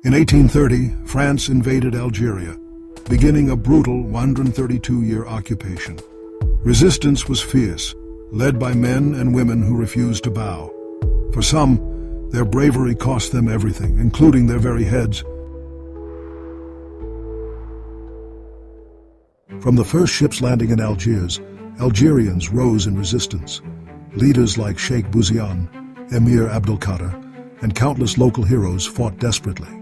In 1830, France invaded Algeria, beginning a brutal 132-year occupation. Resistance was fierce, led by men and women who refused to bow. For some, their bravery cost them everything, including their very heads. From the first ships landing in Algiers, Algerians rose in resistance. Leaders like Sheikh Bouziane, Emir Abdelkader, and countless local heroes fought desperately.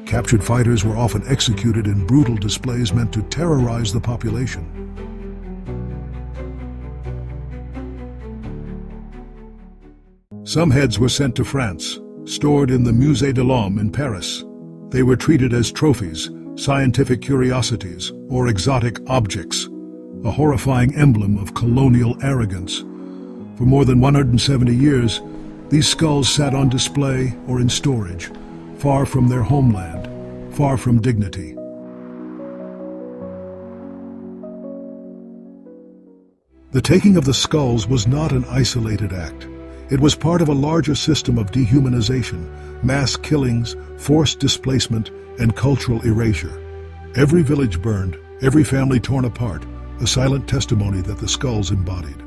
Captured fighters were often executed in brutal displays meant to terrorize the population. Some heads were sent to France, stored in the Musée de l'Homme in Paris. They were treated as trophies, scientific curiosities, or exotic objects, a horrifying emblem of colonial arrogance. For more than 170 years, these skulls sat on display or in storage, far from their homeland, far from dignity. The taking of the skulls was not an isolated act. It was part of a larger system of dehumanization, mass killings, forced displacement, and cultural erasure. Every village burned, every family torn apart, a silent testimony that the skulls embodied.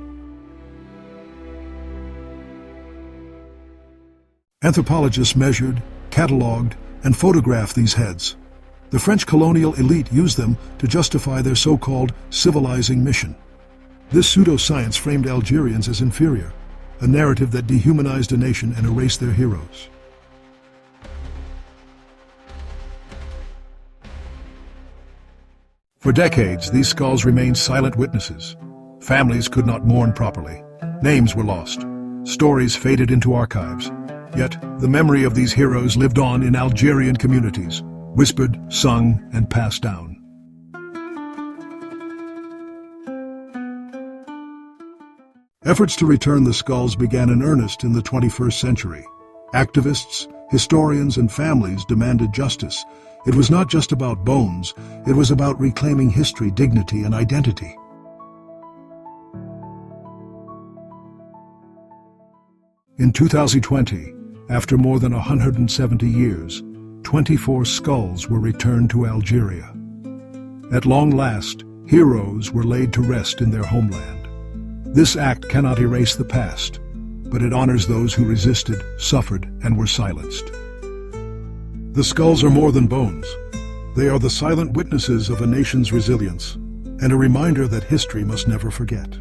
Anthropologists measured, catalogued, and photographed these heads. The French colonial elite used them to justify their so-called civilizing mission. This pseudoscience framed Algerians as inferior, a narrative that dehumanized a nation and erased their heroes. For decades, these skulls remained silent witnesses. Families could not mourn properly. Names were lost. Stories faded into archives. Yet, the memory of these heroes lived on in Algerian communities, whispered, sung, and passed down. Efforts to return the skulls began in earnest in the 21st century. Activists, historians, and families demanded justice. It was not just about bones, it was about reclaiming history, dignity, and identity. In 2020, after more than 170 years, 24 skulls were returned to Algeria. At long last, heroes were laid to rest in their homeland. This act cannot erase the past, but it honors those who resisted, suffered, and were silenced. The skulls are more than bones. They are the silent witnesses of a nation's resilience, and a reminder that history must never forget.